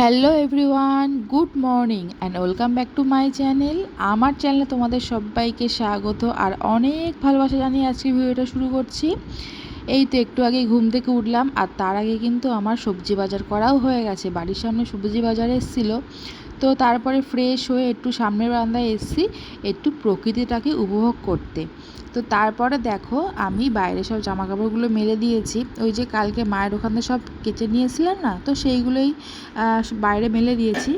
Hello everyone, good morning and welcome back to my channel. আমার চ্যানেলে তোমাদের সবাইকে স্বাগত আর অনেক ভালোবাসা জানিয়ে আজকে ভিডিওটা শুরু করছি। এই তো একটু আগে ঘুম থেকে উঠলাম আর তার আগে কিন্তু আমার সবজি বাজার করাও হয়ে গেছে। বাড়ির সামনে সবজি বাজার এসেছিলো, তো তারপরে ফ্রেশ হয়ে একটু সামনের বারান্দায় এসেছি একটু প্রকৃতিটাকে উপভোগ করতে। তো তারপরে দেখো আমি বাইরে সব জামা কাপড়গুলো মেলে দিয়েছি। ওই যে কালকে মায়ের ওখানে সব কেচে নিয়েছিলাম না, তো সেইগুলোই বাইরে মেলে দিয়েছি।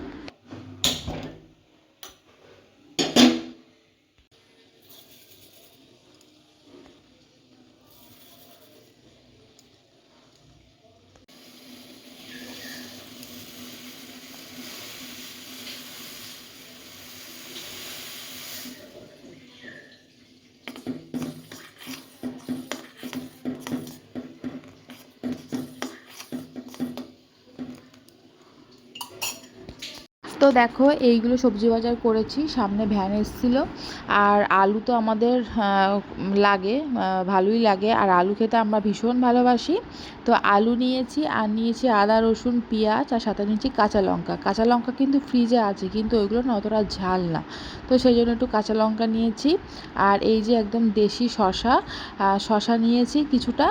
তো দেখো এইগুলো সবজি বাজার করেছি, সামনে ভ্যান এসেছিলো। আর আলু তো আমাদের লাগে, ভালোই লাগে, আর আলু খেতে আমরা ভীষণ ভালোবাসি। তো আলু নিয়েছি আর নিয়েছি আদা রসুন পেঁয়াজ, আর সাথে নিয়েছি কাঁচা লঙ্কা। কাঁচা লঙ্কা কিন্তু ফ্রিজে আছে, কিন্তু ওইগুলো না অতটা ঝাল না, তো সেই জন্য একটু কাঁচা লঙ্কা নিয়েছি। আর এই যে একদম দেশি শশা, শশা নিয়েছি কিছুটা।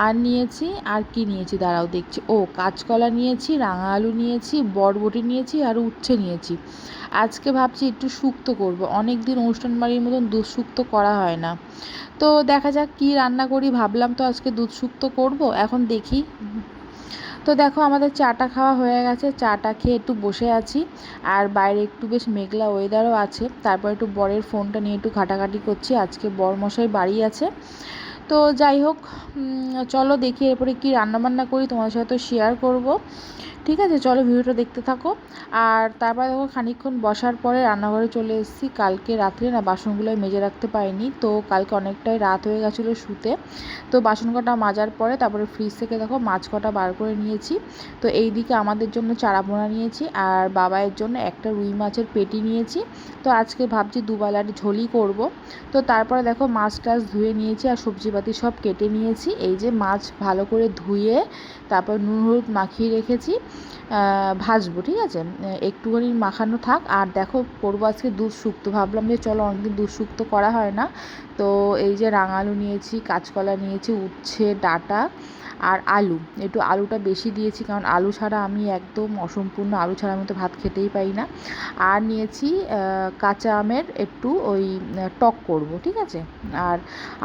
আর নিয়েছি, আর কি নিয়েছি দাঁড়াও দেখছি, কাঁচকলা নিয়েছি, রাঙা আলু নিয়েছি, বরবটি নিয়েছি, আর উচ্ছে নিয়েছি। আজকে ভাবছি একটু শুক্তো করব, অনেক দিন অনুষ্ঠান বাড়ির মতন দুধ শুক্তো করা হয় না। তো দেখা যাক কি রান্না করি, ভাবলাম তো আজকে দুধ শুক্তো করব, এখন দেখি। তো দেখো আমাদের চাটা খাওয়া হয়ে গেছে, চাটা খেয়ে একটু বসে আছি। আর বাইরে একটু বেশ মেঘলা ওয়েদারও আছে। তারপর একটু বরের ফোনটা নিয়ে একটু ঘাটাঘাটি করছি, আজকে বরমশাই বাড়ি আছে। তো যাই হোক, চলো দেখি এরপরে কী রান্নাবান্না করি, তোমার সাথে তো শেয়ার করব। ঠিক আছে, চলো ভিডিওটা দেখতে থাকো। আর তারপরে দেখো খানিকক্ষণ বসার পরে রান্নাঘরে চলে এসেছি। কালকে রাত্রে না বাসনগুলো মেজে রাখতে পারিনি, তো কালকে অনেকটাই রাত হয়ে গেছিলো শুতে। তো বাসন কটা মাজার পরে তারপরে ফ্রিজ থেকে দেখো মাছ কটা বার করে নিয়েছি। তো এই দিকে আমাদের জন্য চারাপোনা নিয়েছি, আর বাবাইয়ের জন্য একটা রুই মাছের পেটি নিয়েছি। তো আজকে ভাবছি দুবেলার ঝোলই করব। তো তারপরে দেখো মাছ টাছ ধুয়ে নিয়েছি আর সবজিপাতি সব কেটে নিয়েছি। এই যে মাছ ভালো করে ধুয়ে তারপর নুন হলুদ মাখিয়ে রেখেছি, ভাজবো। ঠিক আছে, একটুখানি মাখানো থাক। আর দেখো করবো আজকে দুধ শুক্তো, ভাবলাম যে চলো অনেকদিন দুধ শুক্তো করা হয় না। তো এই যে রাঙালু নিয়েছি, কাঁচকলা নিয়েছি, উচ্ছে ডাঁটা, আর আলু। একটু আলুটা বেশি দিয়েছি, কারণ আলু ছাড়া আমি একদম অসম্পূর্ণ, আলু ছাড়া আমি তো ভাত খেতেই পারি না। আর নিয়েছি কাঁচা আমের একটু ওই টক করব। ঠিক আছে, আর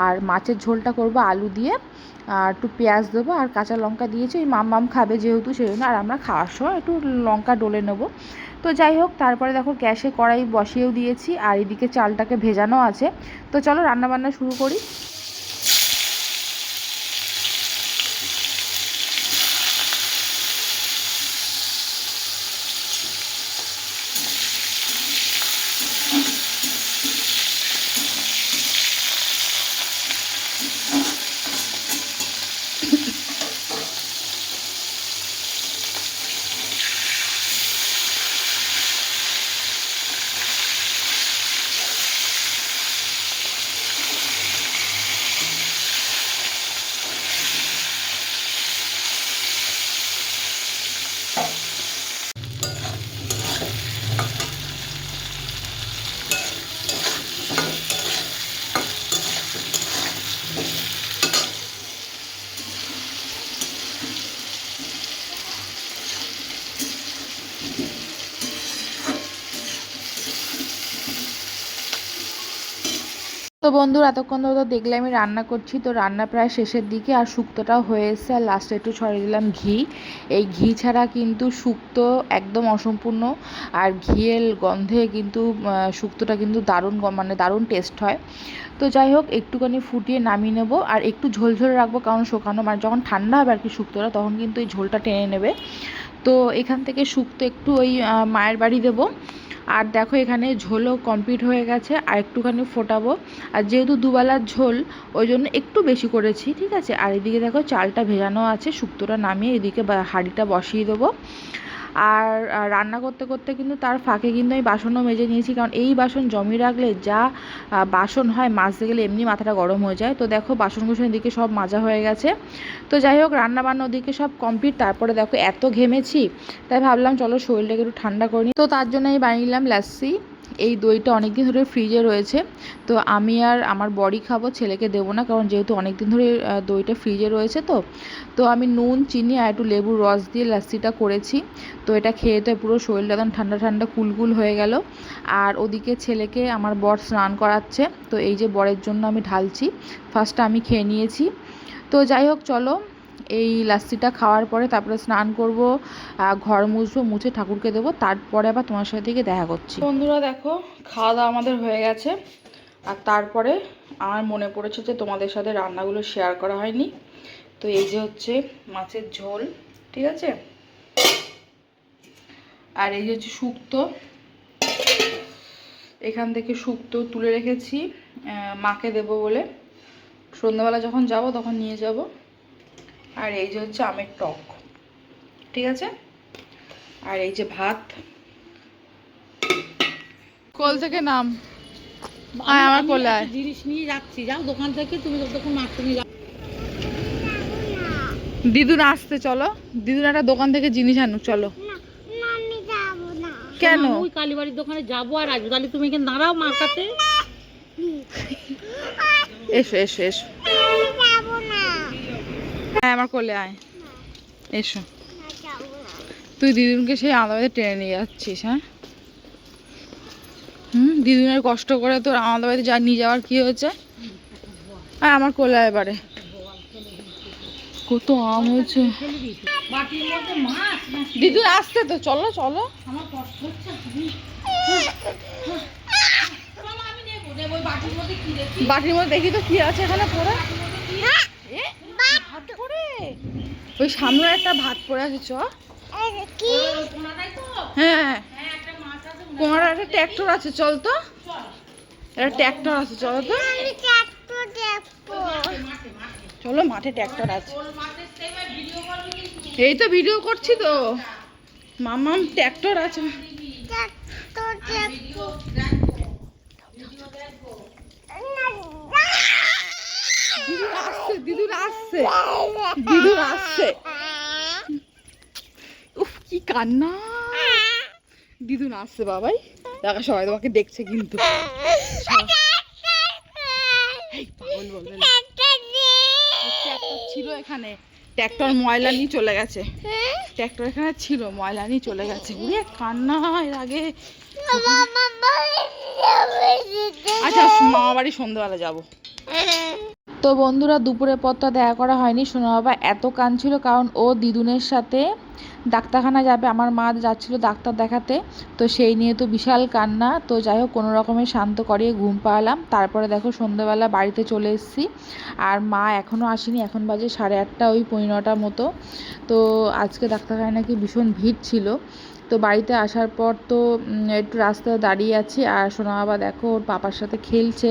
আর মাছের ঝোলটা করব আলু দিয়ে, আর একটু পেঁয়াজ দেবো, আর কাঁচা লঙ্কা দিয়েছি। ওই মাম খাবে যেহেতু, সেই জন্য। আর আমরা খাওয়ার সময় একটু লঙ্কা ডলে নেবো। তো যাই হোক, তারপরে দেখো গ্যাসে কড়াই বসিয়েও দিয়েছি, আর এদিকে চালটাকে ভেজানো আছে। তো চলো রান্নাবান্না শুরু করি। তো বন্ধুরা, এতক্ষণ ধরে তো দেখলে আমি রান্না করছি, তো রান্না প্রায় শেষের দিকে, আর শুক্তোটাও হয়ে এসেছে। আর লাস্টে একটু ছড়িয়ে দিলাম ঘি। এই ঘি ছাড়া কিন্তু শুক্তো একদম অসম্পূর্ণ। আর ঘিয়ের গন্ধে কিন্তু শুক্তোটা কিন্তু দারুণ, মানে দারুণ টেস্ট হয়। তো যাই হোক, একটুখানি ফুটিয়ে নামিয়ে নেবো, আর একটু ঝোল ঝোল রাখবো, কারণ শুকানো মানে যখন ঠান্ডা হবে আর কি শুক্তোটা, তখন কিন্তু এই ঝোলটা টেনে নেবে। তো এখান থেকে শুক্তো একটু ওই মায়ের বাড়ি দেবো। আর দেখো এখানে ঝোলও কমপ্লিট হয়ে গেছে, আর একটুখানি ফোটাবো। আর যেহেতু দুবেলার ঝোল, ওই জন্য একটু বেশি করেছি। ঠিক আছে, আর এদিকে দেখো চালটা ভেজানো আছে, শুক্তোটা নামিয়ে এদিকে হাঁড়িটা বসিয়ে দেবো। আর রান্না করতে করতে কিন্তু তার ফাঁকে কিন্তু আমি বাসনও মেজে নিয়েছি, কারণ এই বাসন জমিয়ে রাখলে যা বাসন হয় মাজতে গেলে এমনি মাথাটা গরম হয়ে যায়। তো দেখো বাসন কুসনের দিকে সব মাজা হয়ে গেছে। তো যাই হোক রান্না বান্না ওদিকে সব কমপ্লিট। তারপরে দেখো এত ঘেমেছি, তাই ভাবলাম চলো শরীরটাকে একটু ঠান্ডা করে নিই। তো তার জন্য আমি বানিয়ে নিলাম লাস্সি। এই দইটা অনেক দিন ধরে ফ্রিজে রয়েছে, তো আমি আর আমার বড়ি খাবো, ছেলেকে দেবো না, কারণ যেহেতু অনেক দিন ধরে দইটা ফ্রিজে রয়েছে। তো আমি নুন চিনি আর একটু লেবুর রস দিয়ে লাস্সিটা করেছি। তো এটা খেয়ে তো পুরো শরীরটা একদম ঠান্ডা ঠান্ডা কুলকুল হয়ে গেল। আর ওদিকে ছেলেকে আমার বর স্নান করাচ্ছে, তো এই যে বরের জন্য আমি ঢালছি, ফার্স্টটা আমি খেয়ে নিয়েছি। তো যাই হোক চলো এই লাস্সিটা খাওয়ার পরে তারপরে স্নান করব, ঘর মুছবো, মুছে ঠাকুরকে দেবো, তারপরে আবার তোমার সাথে থেকে দেখা করছি। বন্ধুরা দেখো খাওয়া দাওয়া আমাদের হয়ে গেছে, আর তারপরে আমার মনে পড়েছে যে তোমাদের সাথে রান্নাগুলো শেয়ার করা হয়নি। তো এই যে হচ্ছে মাছের ঝোল, ঠিক আছে, আর এই যে হচ্ছে শুক্তো, এখান থেকে শুক্তো তুলে রেখেছি মাকে দেবো বলে, সন্ধ্যাবেলা যখন যাব তখন নিয়ে যাব। আর এই যে হচ্ছে আমের টক, ঠিক আছে, আর এই যে ভাত। কোল থেকে নাম আমার কোলে আয়, জিনিস নিয়ে যাচ্ছি, যাও দোকান থেকে, তুমি তখন মাছ নিয়ে যাও। দিদুন আসতে, চলো দিদুন একটা দোকান থেকে জিনিস আনুক, চলো। কেন? ওই কালীবাড়ির দোকানে যাবো আর আসবো, তাহলে তুমি এখানে দাঁড়াও মার কাছে। এসো এসো এসো, হ্যাঁ আমার কোলে আয়, এসো। তুই দিদুনকে সেই আলাদা টেনে নিয়ে যাচ্ছিস, হ্যাঁ? দিদুনের কষ্ট করে তোর আমাদের বাড়িতে যা নিয়ে যাওয়ার কি হয়েছে? আর আমার কোলে এবারে কত আম হয়েছে। দিদুন আসতে তো, চলো চলো। বাটির মধ্যে দেখি তো কি আছে এখানে পড়ে। ওই সামনে একটা ভাত পড়ে আছে, চ। হ্যাঁ কোনার একটা ট্র্যাক্টর আছে, চল তো, একটা ট্র্যাক্টর আছে, চলো তো, চলো মাঠে ট্র্যাক্টর আছে। এই তো ভিডিও করছি তো, মামাম ট্র্যাক্টর আছে। দিদুন আসছে, দিদুন আসছে। উফ কি কান্না, দিদুন আসছে বাবাই, দেখা সবাই তোমাকে দেখছে কিন্তু। ছিল এখানে ট্র্যাক্টর, ময়লা নিয়ে চলে গেছে, ট্র্যাক্টর এখানে ছিল, ময়লা নিয়ে চলে গেছে। উড়ে কান্না এর আগে। আচ্ছা মামা বাড়ি সন্ধ্যাবেলা যাবো। তো বন্ধুরা দুপুরের পরটা দেখা করা হয়নি, সোনা বাবা এত কাঁদছিল, কারণ ও দিদুনের সাথে ডাক্তারখানা যাবে, আমার মা যাচ্ছিল ডাক্তার দেখাতে, তো সেই নিয়ে তো বিশাল কান্না। তো যাই হোক কোনো রকমের শান্ত করিয়ে ঘুম পাড়ালাম, তারপরে দেখো সন্ধ্যাবেলা বাড়িতে চলে এসেছি, আর মা এখনও আসেনি, এখন বাজে 8:30 ওই 9:30 মতো। তো আজকে ডাক্তারখানায় নাকি ভীষণ ভিড় ছিল। তো বাড়িতে আসার পর তো একটু রাস্তায় দাঁড়িয়ে আছি, আর সোনা বাবা দেখো ওর পাপার সাথে খেলছে,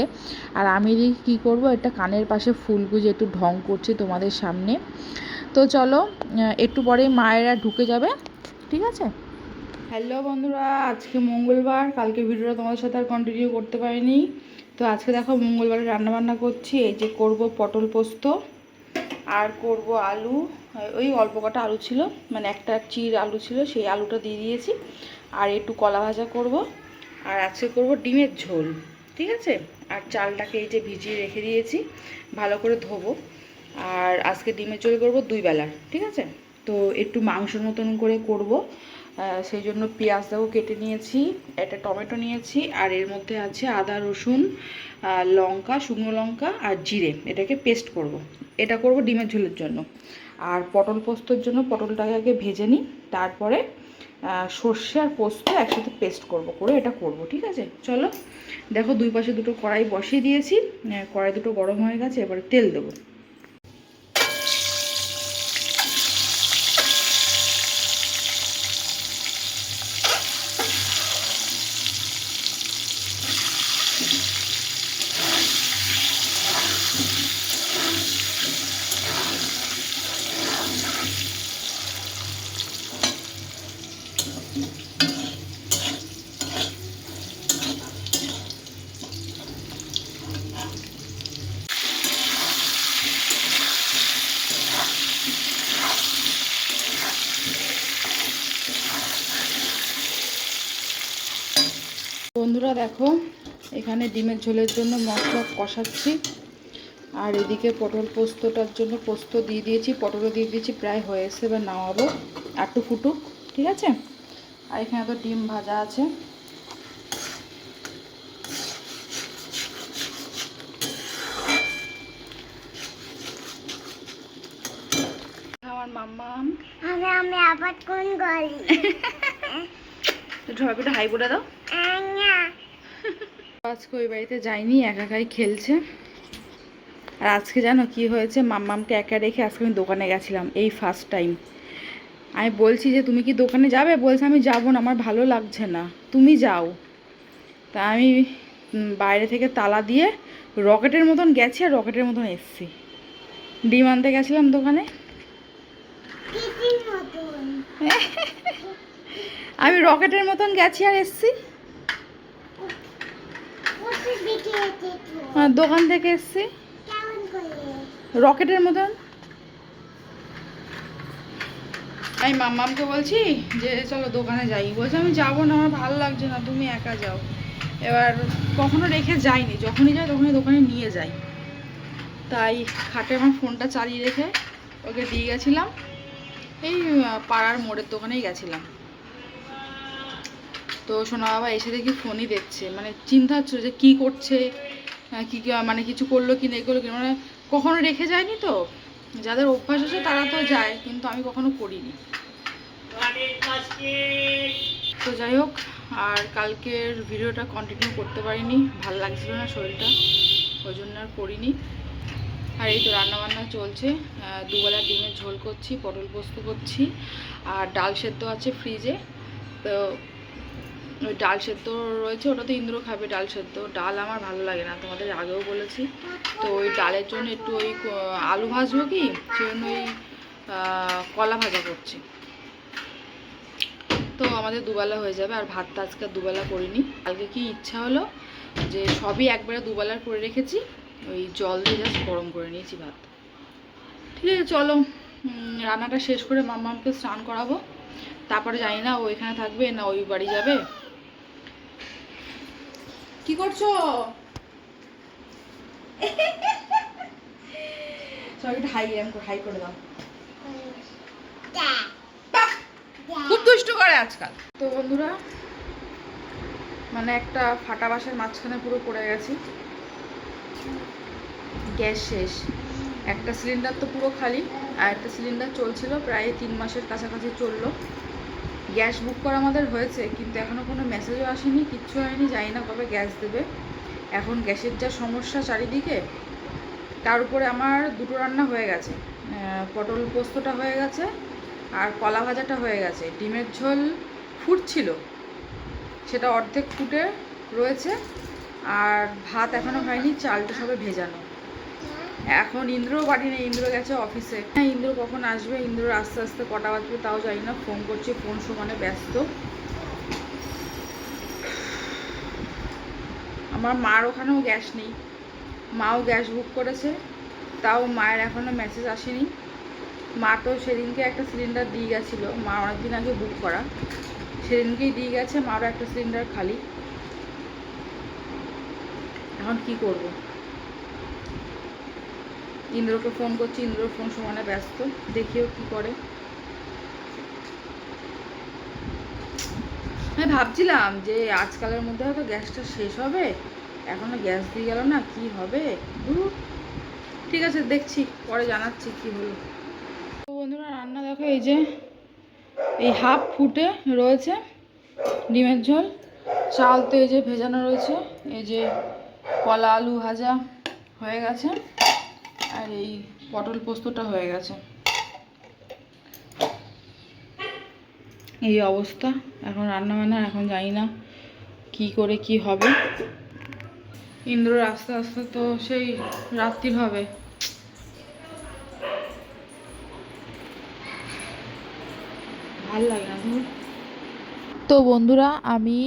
আর আমি কি করব, একটা কানের পাশে ফুল গুজে একটু ঢং করছি তোমাদের সামনে। তো চলো একটু পরেই মায়েরা ঢুকে যাবে, ঠিক আছে। হ্যালো বন্ধুরা, আজকে মঙ্গলবার, কালকে ভিডিওটা তোমাদের সাথে আর কন্টিনিউ করতে পারিনি। তো আজকে দেখো মঙ্গলবারে রান্নাবান্না করছি, এই যে করব পটল পোস্ত, আর করব আলু, ওই অল্প কটা আলু ছিল, মানে একটা চির আলু ছিল, সেই আলুটা দিয়ে দিয়েছি, আর একটু কলা ভাজা করব, আর আজকে করব ডিমের ঝোল, ঠিক আছে। আর চালটাকে এই যে ভিজিয়ে রেখে দিয়েছি, ভালো করে ধোবো, আর আজকে ডিমের ঝোল করব 2 বেলার, ঠিক আছে। তো একটু মাংসের মতন করে করব, সেই জন্য পেঁয়াজটাও কেটে নিয়েছি, একটা টমেটো নিয়েছি, আর এর মধ্যে আছে আদা রসুন লঙ্কা, শুকনো লঙ্কা আর জিরে, এটাকে পেস্ট করব। এটা করব ডিমের ঝোলের জন্য। আর পটল পোস্তর জন্য পটলটাকে আগে ভেজে নিই, তারপরে সর্ষে আর পোস্ত একসাথে পেস্ট করে এটা করব, ঠিক আছে। চলো দেখো দুই পাশে দুটো কড়াই বসিয়ে দিয়েছি, কড়াই দুটো গরম হয়ে গেছে, এবারে তেল দেবো। বন্ধুরা দেখো, এখানে ডিমের ঝোলের জন্য মশলা কষাচ্ছি, আর এদিকে পটল পোস্তটার জন্য পোস্ত দিয়ে দিয়েছি, পটলও দিয়ে দিয়েছি, প্রায় হয়ে এসে এবার নামাবো, একটু ফুটুক, ঠিক আছে। আর এখানে তো ডিম ভাজা আছে। আমার মাম্মাম আমি আবার কোন গলি ঝড়পিটা হাই বলে দাও। আজকে ওই বাড়িতে যাইনি, একা একাই খেলছে। আর আজকে জানো কি হয়েছে, মাম্মামকে একা রেখে আজকে আমি দোকানে গেছিলাম, এই ফার্স্ট টাইম। আমি বলছি যে তুমি কি দোকানে যাবে, বলছে আমি যাবো না, আমার ভালো লাগছে না, তুমি যাও। তা আমি বাইরে থেকে তালা দিয়ে রকেটের মতন গেছি আর রকেটের মতন এসছি। ডিম আনতে গেছিলাম দোকানে, আমি রকেটের মতন গেছি আর এসছি। দোকান থেকে এসছি রকেটের মতন। আমি মাম্মামকে বলছি যে চলো দোকানে যাই, বলছে আমি যাবো না, আমার ভালো লাগছে না, তুমি একা যাও। এবার কখনো রেখে যাইনি, যখনই যাই তখনই দোকানে নিয়ে যাই। তাই খাটে আমার ফোনটা চালিয়ে রেখে ওকে দিয়ে গেছিলাম, এই পাড়ার মোড়ের দোকানেই গেছিলাম। তো সোনা বাবা এসে দেখি ফোনই দেখছে, মানে চিন্তা হচ্ছে যে কী করছে, কী মানে কিছু করলো কি নেই করলো কি, মানে কখনো রেখে যায়নি তো। যাদের অভ্যাস আছে তারা তো যায়, কিন্তু আমি কখনো করিনি। তো যাই হোক, আর কালকের ভিডিওটা কন্টিনিউ করতে পারিনি, ভাল লাগছিল না শরীরটা, ওই জন্য আর করিনি। আর এই তো রান্নাবান্না চলছে, দুবেলা ডিমের ঝোল করছি, পটল পোস্ত করছি, আর ডাল সেদ্ধ আছে ফ্রিজে। তো ওই ডাল সেদ্ধ রয়েছে, ওটা তো ইন্দ্র খাবে ডাল সেদ্ধ। ডাল আমার ভালো লাগে না, তোমাদের আগেও বলেছি। তো ওই ডালের জন্য একটু ওই আলু ভাজবো কি, সেজন্য ওই কলা ভাজা করছি। তো আমাদের দুবেলা হয়ে যাবে, আর ভাতটা আজকে দুবেলা করিনি। কালকে কি ইচ্ছা হলো যে সবই একবারে দুবেলার করে রেখেছি, ওই জল দিয়ে জাস্ট গরম করে নিয়েছি ভাত। ঠিক আছে চলো, রান্নাটা শেষ করে মাম্মামকে স্নান করাবো, তারপরে জানি না ও এখানে থাকবে না ওই বাড়ি যাবে। কি করছো? সবাই হাই করে দাও। খুব দুষ্টু করে আজকাল। তো বন্ধুরা, মানে একটা ফাটা বাঁশের মাঝখানে পুরো পড়ে গেছি। গ্যাস শেষ, একটা সিলিন্ডার তো পুরো খালি, আর একটা সিলিন্ডার চলছিল, প্রায় 3 মাসের কাছাকাছি চললো। গ্যাস বুক করা আমাদের হয়েছে, কিন্তু এখনও কোনো মেসেজও আসেনি, কিচ্ছু হয়নি, জানি না কবে গ্যাস দেবে। এখন গ্যাসের যা সমস্যা চারিদিকে, তার উপরে আমার দুটো রান্না হয়ে গেছে, পটল পোস্তটা হয়ে গেছে আর কলা ভাজাটা হয়ে গেছে। ডিমের ঝোল ফুটছিল, সেটা অর্ধেক ফুটে রয়েছে, আর ভাত এখনও হয়নি, চালটা সবে ভেজানো। এখন ইন্দ্রও বাড়ি নেই, ইন্দ্র গেছে অফিসে। হ্যাঁ, ইন্দ্র কখন আসবে, ইন্দ্র আস্তে আস্তে কটা বাজবে তাও জানি না। ফোন করছি, ফোন সমানে ব্যস্ত। আমার মার ওখানেও গ্যাস নেই, মাও গ্যাস বুক করেছে, তাও মায়ের এখনও মেসেজ আসেনি। মা তো সেদিনকে একটা সিলিন্ডার দিয়ে গেছিলো, মা অনেকদিন আগে বুক করা, সেদিনকেই দিয়ে গেছে, মারও একটা সিলিন্ডার খালি। এখন কি করব? ইন্দ্রকে ফোন করছি, ইন্দ্রর ফোন সমানে ব্যস্ত, দেখিও কি করে। আমি ভাবছিলাম যে আজকালের মধ্যে হয়তো গ্যাসটা শেষ হবে, এখনো গ্যাস দিয়ে গেল না, কি হবে। ঠিক আছে, দেখছি, পরে জানাচ্ছি কি হলো। তো বন্ধুরা, রান্না দেখো, এই যে এই হাফ ফুটে রয়েছে ডিমের ঝোল, চাল তো এই যে ভেজানো রয়েছে, এই যে কলা আলু ভাজা হয়ে গেছে, আর এই পটল পোস্তটা হয়ে গেছে। এই অবস্থা এখন রান্নাবান্না, এখন জানি না কি করে কি হবে। ইন্দ্রর আস্তে আস্তে তো সেই রাত্রি হবে। ভাল লাগে না, তো বন্ধুরা আমি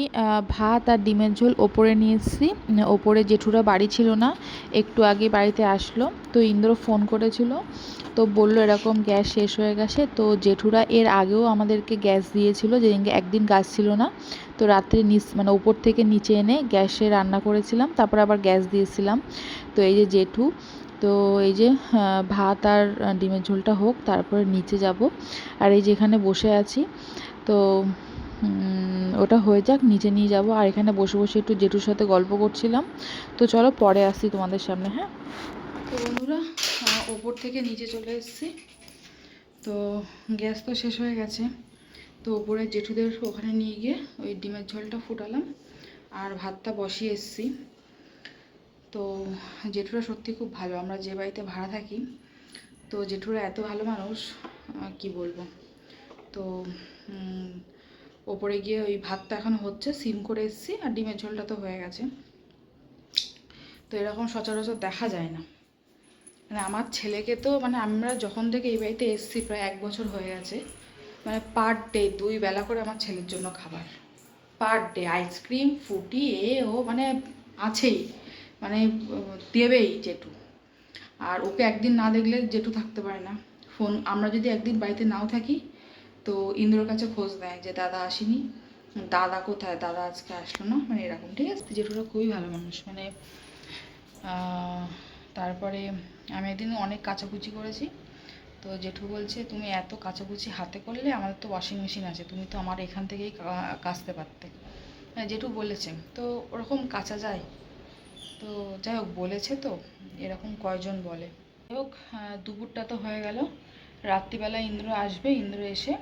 ভাত আর ডিমের ঝোল ওপরে নিয়ে এসেছি। ওপরে জেঠুরা বাড়ি ছিল না, একটু আগে বাড়িতে আসলো। তো ইন্দ্র ফোন করেছিল, তো বললো এরকম গ্যাস শেষ হয়ে গেছে। তো জেঠুরা এর আগেও আমাদেরকে গ্যাস দিয়েছিল, যেদিনকে একদিন গাছ ছিল না। তো রাত্রে মানে ওপর থেকে নিচে এনে গ্যাসে রান্না করেছিলাম, তারপর আবার গ্যাস দিয়েছিলাম। তো এই যে জেঠু, তো এই যে ভাত আর ডিমের ঝোলটা হোক, তারপরে নিচে যাব। আর এই যেখানে বসে আছি, তো ওটা হয়ে যাক, নিচে নিয়ে যাব। আর এখানে বসে বসে একটু জেঠুর সাথে গল্প করছিলাম। তো চলো পরে আসছি তোমাদের সামনে। হ্যাঁ, তো বন্ধুরা ওপর থেকে নিচে চলে এসেছি। তো গ্যাস তো শেষ হয়ে গেছে, তো ওপরে জেঠুদের ওখানে নিয়ে গিয়ে ওই ডিমের ঝোলটা ফুটালাম আর ভাতটা বসিয়ে এসেছি। তো জেঠুরা সত্যি খুব ভালো, আমরা যে বাড়িতে ভাড়া থাকি, তো জেঠুরা এত ভালো মানুষ কি বলবো। তো ওপরে গিয়ে ওই ভাতটা এখন হচ্ছে, সিম করে এসেছি, আর ডিমের ঝোলটা তো হয়ে গেছে। তো এরকম সচরাচর দেখা যায় না। মানে আমার ছেলেকে তো, মানে আমরা যখন থেকে এই বাড়িতে এসেছি প্রায় 1 বছর হয়ে গেছে, মানে পার ডে 2 বেলা করে আমার ছেলের জন্য খাবার, পার ডে আইসক্রিম ফুটি ও মানে আছেই, মানে দেবেই জেঠু। আর ওকে একদিন না দেখলে জেঠু থাকতে পারে না। ফোন, আমরা যদি একদিন বাড়িতে নাও থাকি, তো ইন্দ্রর কাছে খোঁজ দেয় যে দাদা আসেনি, দাদা কোথায়, দাদা আজকে আসলো না, মানে এরকম। ঠিক আছে, জেঠুরা খুবই ভালো মানুষ। মানে তারপরে আমি একদিন অনেক কাচাকুচি করেছি, তো জেঠু বলছে তুমি এত কাচাকুচি হাতে করলে, আমাদের তো ওয়াশিং মেশিন আছে, তুমি তো আমার এখান থেকেই কাচতে পারতে। জেঠু বলেছে, তো ওরকম কাচা যায়। তো যাই হোক, বলেছে তো, এরকম কয়জন বলে। যাই হোক, দুপুরটা তো হয়ে গেল। রাত্রিবেলা ইন্দ্র আসবে। ইন্দ্র এসে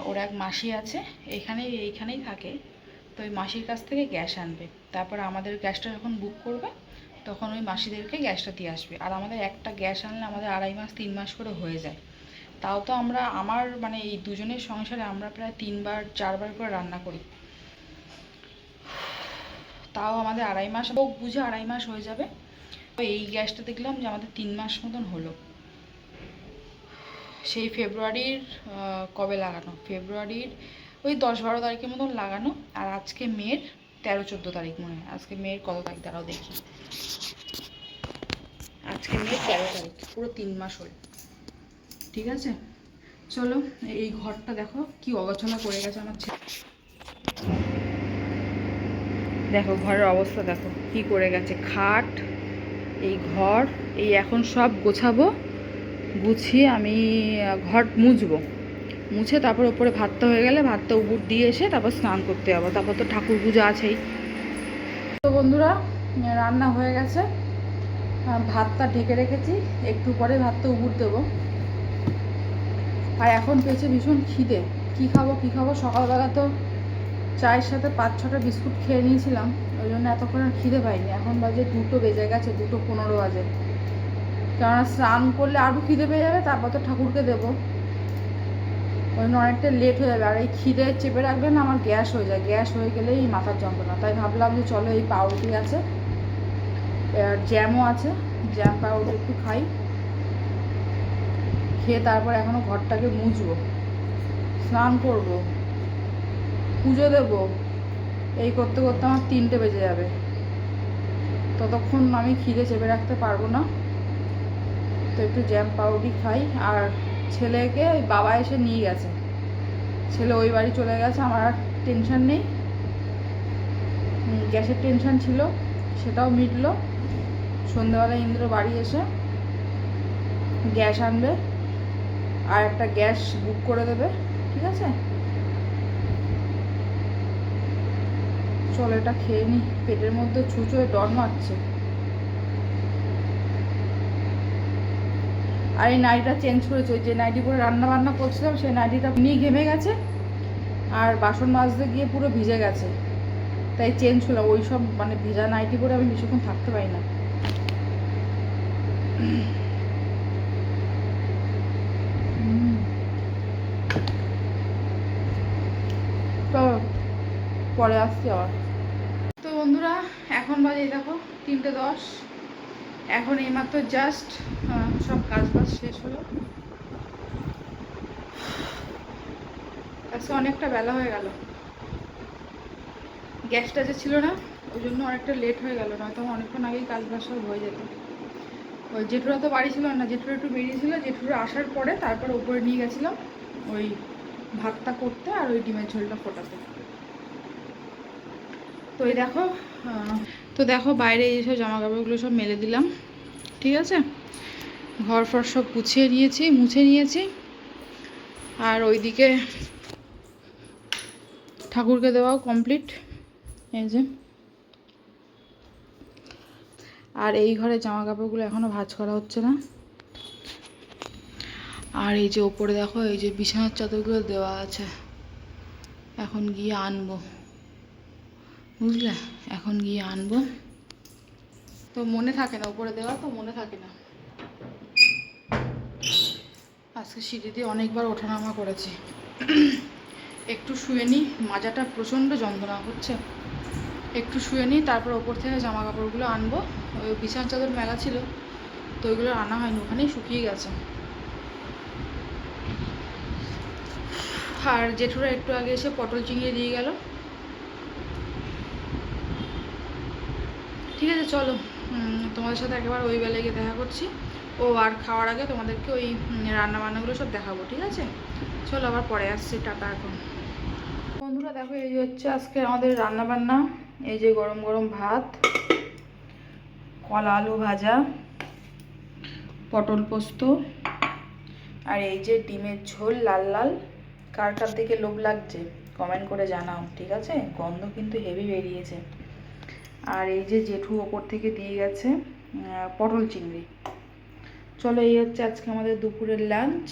ওর এক মাসি আছে, এইখানেই থাকে, তো ওই মাসির কাছ থেকে গ্যাস আনবে। তারপর আমাদের গ্যাসটা যখন বুক করবে, তখন ওই মাসিদেরকে গ্যাসটা দিয়ে আসবে। আর আমাদের একটা গ্যাস আনলে আমাদের 2.5 মাস 3 মাস করে হয়ে যায়। তাও তো আমার মানে এই দুজনের সংসারে আমরা প্রায় 3বার 4বার করে রান্না করি, তাও আমাদের 2.5 মাস, বুঝে 2.5 মাস হয়ে যাবে। এই গ্যাসটা দেখলাম যে আমাদের 3 মাস মতন হলো। সেই ফেব্রুয়ারির কবে লাগানো, ফেব্রুয়ারির ওই 10-12 তারিখের মতন লাগানো। আর আজকে মের 13-14 তারিখ মনে হয়। আজকে মের কত তারিখ দাঁড়াও দেখি, আজকে মের 13 তারিখ, পুরো 3 মাস হল। ঠিক আছে, চলো। এই ঘরটা দেখো কি অগোছালো করে গেছে আমার ছেলে। দেখো ঘরের অবস্থা, দেখো কি করে গেছে। খাট, এই ঘর, এই এখন সব গোছাবো, গুছিয়ে আমি ঘর মুছবো, মুছে তারপর ওপরে ভাতটা হয়ে গেলে ভাতটা উপর দিয়ে এসে তারপর স্নান করতে যাবো। তারপর তো ঠাকুর পুজো আছেই। তো বন্ধুরা, রান্না হয়ে গেছে, ভাতটা ঢেকে রেখেছি, একটু পরে ভাতটা উপর দেবো। আর এখন পেয়েছে ভীষণ খিদে, কী খাবো। সকালবেলা তো চায়ের সাথে 5-6টা বিস্কুট খেয়ে নিয়েছিলাম, ওই জন্য এতক্ষণ আর খিদে পাইনি। এখন বাজে 2টো বেজে গেছে, 2:15 বাজে। কেননা স্নান করলে আরও খিদে পেয়ে যাবে, তারপর তো ঠাকুরকে দেবো, ওই জন্য অনেকটা লেট হয়ে যাবে। আর এই খিদে চেপে রাখলে না আমার গ্যাস হয়ে যায়, গ্যাস হয়ে গেলেই মাথার যন্ত্রণা। তাই ভাবলাম যে চলো, এই পাউরুটি আছে আর জ্যামও আছে, জ্যাম পাউরুটি একটু খাই, খেয়ে তারপর এখনও ঘরটাকে মুছবো, স্নান করব, পুজো দেবো, এই করতে করতে আমার 3টে বেজে যাবে। ততক্ষণ আমি খিদে চেপে রাখতে পারবো না। তো একটু জ্যাম পাউরুটি খাই। আর ছেলেকে বাবা এসে নিয়ে গেছে, ছেলে ওই বাড়ি চলে গেছে, আমার আর টেনশন নেই। গ্যাসের টেনশন ছিল, সেটাও মিটলো। সন্ধ্যেবেলা ইন্দ্র বাড়ি এসে গ্যাস আনবে আর একটা গ্যাস বুক করে দেবে। ঠিক আছে, চলো এটা খেয়ে নি, পেটের মধ্যে ছুঁচোয় ডর মারছে। আর এই নাইটিটা চেঞ্জ করেছে, যে নাইটি পরে রান্না বান্না করছিলাম সেই নাইটিটা নিয়ে ঘেমে গেছে, আর বাসন মাজতে গিয়ে পুরো ভিজে গেছে, তাই চেঞ্জ করলাম। ওই সব মানে ভেজা নাইটি পরে আমি বেশিক্ষণ থাকতে পারি না। তো পরে আসছি আবার। তো বন্ধুরা, এখন বাজে দেখো 3:10। এখন এইমাত্র জাস্ট সব কাজ বাজ শেষ হলো। আজকে অনেকটা বেলা হয়ে গেল, গ্যাসটা যে ছিল না ওই জন্য অনেকটা লেট হয়ে গেল, নয়তো অনেকক্ষণ আগেই কাজ বাজ সব হয়ে যেত। ওই জেঠুরা তো বাড়ি ছিল না, জেঠুরা একটু বেরিয়েছিল, জেঠুরা আসার পরে তারপর উপরে নিয়ে গেছিলাম ওই ভাতটা করতে আর ওই ডিমের ঝোলটা ফোটাতে। তো এই দেখো বাইরে এইসব জামা কাপড়গুলো সব মেলে দিলাম, ঠিক আছে। ঘর ফর সব গুছিয়ে নিয়েছি, মুছে নিয়েছি। আর ওইদিকে ঠাকুরকে দেওয়াও কমপ্লিট, এই যে। আর এই ঘরে জামা কাপড়গুলো এখনও ভাঁজ করা হচ্ছে না। আর এই যে ওপরে দেখো এই যে বিছানার চাদরগুলো দেওয়া আছে, এখন গিয়ে আনবো, বুঝলে, এখন গিয়ে আনবো। তো মনে থাকে না, উপরে দেওয়া তো মনে থাকে না। আজকে সিঁড়ি দিয়ে অনেকবার ওঠানামা করেছি। একটু শুয়ে নিই, মাজাটা প্রচণ্ড যন্ত্রণা হচ্ছে, একটু শুয়ে নিই, তারপর ওপর থেকে জামা কাপড়গুলো আনবো। ওই বিছানার চাদর মেলা ছিল তো ওইগুলো আনা হয়নি, ওখানেই শুকিয়ে গেছে। আর জেঠুরা একটু আগে এসে পটল চিংড়ি দিয়ে গেল। ঠিক আছে, চলো তোমাদের সাথে একেবারে ওই বেলায় গিয়ে দেখা করছি। ও আর খাওয়ার আগে তোমাদেরকে ওই রান্নাবান্নাগুলো সব দেখাবো, ঠিক আছে। চলো আবার পরে আসছি, টাটা। এখন বন্ধুরা দেখো এই যে হচ্ছে আজকে আমাদের রান্নাবান্না। এই যে গরম গরম ভাত, কলা আলু ভাজা, পটল পোস্ত, আর এই যে ডিমের ঝোল লাল লাল। কার কার দিকে লোভ লাগছে কমেন্ট করে জানাও, ঠিক আছে। গন্ধ কিন্তু হেভি বেরিয়েছে। আর এই যে জেঠু ওপর থেকে দিয়ে গেছে পটল চিংড়ি। চলো এই হচ্ছে আজকে আমাদের দুপুরের লাঞ্চ।